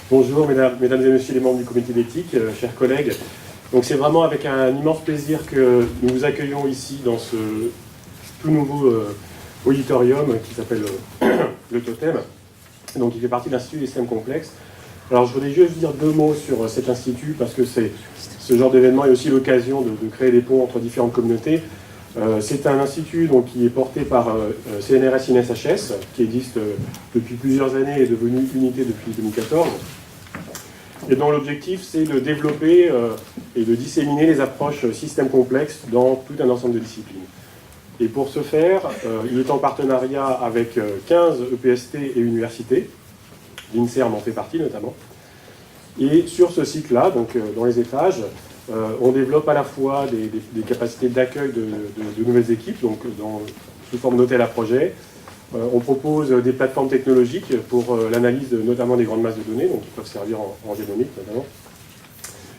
Bonjour mesdames et messieurs les membres du comité d'éthique, chers collègues. Donc c'est vraiment avec un immense plaisir que nous vous accueillons ici dans ce tout nouveau auditorium qui s'appelle le Totem. Donc il fait partie de l'Institut des systèmes complexes. Alors je voudrais juste dire deux mots sur cet institut parce que ce genre d'événement est aussi l'occasion de créer des ponts entre différentes communautés. C'est un institut donc, qui est porté par CNRS INSHS, qui existe depuis plusieurs années et est devenu unité depuis 2014, et dont l'objectif c'est de développer et de disséminer les approches systèmes complexes dans tout un ensemble de disciplines. Et pour ce faire, il est en partenariat avec 15 EPST et universités, l'INSERM en fait partie notamment, et sur ce cycle-là, donc dans les étages, on développe à la fois des capacités d'accueil de nouvelles équipes, donc sous forme d'hôtel à projet. On propose des plateformes technologiques pour l'analyse notamment des grandes masses de données, donc qui peuvent servir en génomique notamment,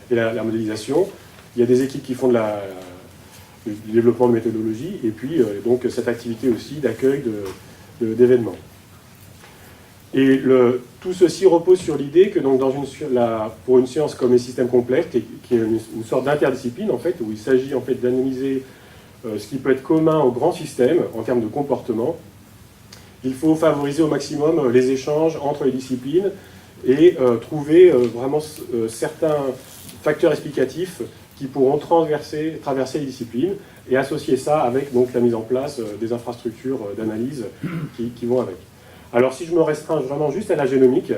et la modélisation. Il y a des équipes qui font du développement de méthodologie, et puis donc cette activité aussi d'accueil d'événements. Et tout ceci repose sur l'idée que donc pour une science comme les systèmes complexes, qui est une sorte d'interdiscipline en fait, où il s'agit en fait d'analyser ce qui peut être commun aux grands systèmes en termes de comportement, il faut favoriser au maximum les échanges entre les disciplines et trouver vraiment certains facteurs explicatifs qui pourront traverser les disciplines et associer ça avec donc la mise en place des infrastructures d'analyse qui vont avec. Alors si je me restreins vraiment juste à la génomique,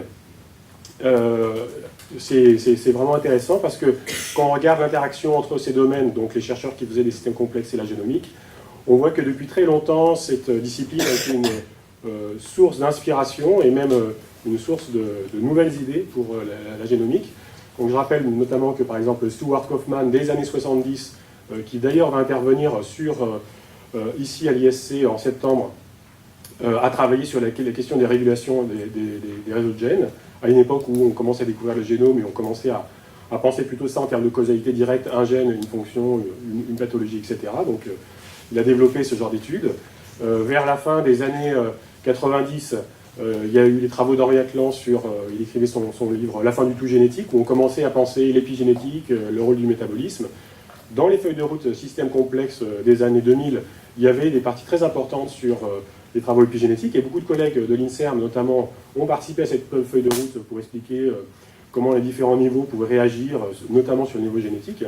c'est vraiment intéressant parce que quand on regarde l'interaction entre ces domaines, donc les chercheurs qui faisaient des systèmes complexes et la génomique, on voit que depuis très longtemps, cette discipline a été une source d'inspiration et même une source de nouvelles idées pour la génomique. Donc je rappelle notamment que par exemple Stuart Kauffman, des années 70, qui d'ailleurs va intervenir ici à l'ISC en septembre, a travaillé sur les questions des régulations des réseaux de gènes, à une époque où on commençait à découvrir le génome et on commençait à penser plutôt ça en termes de causalité directe, un gène, une fonction, une pathologie, etc. Donc il a développé ce genre d'études. Vers la fin des années 90, il y a eu les travaux d'Henri Atlan il écrivait son livre « La fin du tout génétique », où on commençait à penser l'épigénétique, le rôle du métabolisme. Dans les feuilles de route systèmes complexes des années 2000, il y avait des parties très importantes sur les travaux épigénétiques, et beaucoup de collègues de l'INSERM notamment ont participé à cette feuille de route pour expliquer comment les différents niveaux pouvaient réagir, notamment sur le niveau génétique.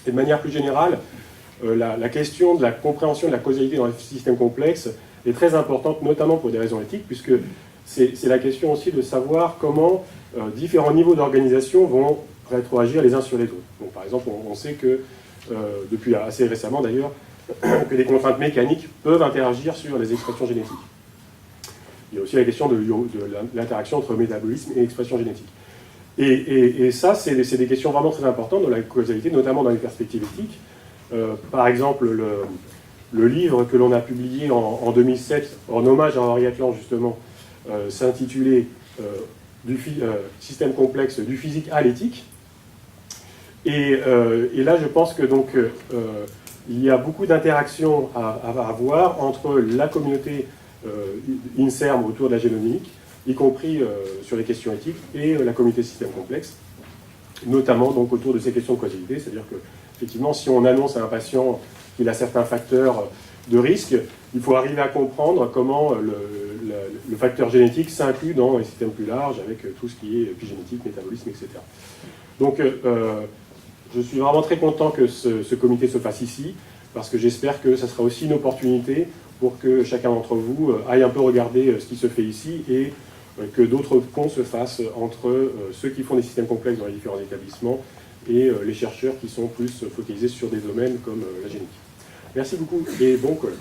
Et de manière plus générale, la question de la compréhension de la causalité dans les systèmes complexes est très importante, notamment pour des raisons éthiques, puisque c'est la question aussi de savoir comment différents niveaux d'organisation vont rétroagir les uns sur les autres. Donc, par exemple, on sait que, depuis assez récemment d'ailleurs, que les contraintes mécaniques peuvent interagir sur les expressions génétiques. Il y a aussi la question de l'interaction entre métabolisme et expression génétique. Et ça, c'est des questions vraiment très importantes dans la causalité, notamment dans les perspectives éthiques. Par exemple, le livre que l'on a publié en 2007, en hommage à Henri Atlan justement, s'intitulait Système complexe du physique à l'éthique. Et là, je pense que donc il y a beaucoup d'interactions à avoir entre la communauté INSERM autour de la génomique, y compris sur les questions éthiques, et la communauté système complexe, notamment donc autour de ces questions de causalité, c'est-à-dire que effectivement, si on annonce à un patient qu'il a certains facteurs de risque, il faut arriver à comprendre comment le facteur génétique s'inclut dans les systèmes plus larges, avec tout ce qui est épigénétique, métabolisme, etc. Donc, je suis vraiment très content que ce comité se fasse ici, parce que j'espère que ça sera aussi une opportunité pour que chacun d'entre vous aille un peu regarder ce qui se fait ici et que d'autres ponts se fassent entre ceux qui font des systèmes complexes dans les différents établissements et les chercheurs qui sont plus focalisés sur des domaines comme la génétique. Merci beaucoup et bon collège.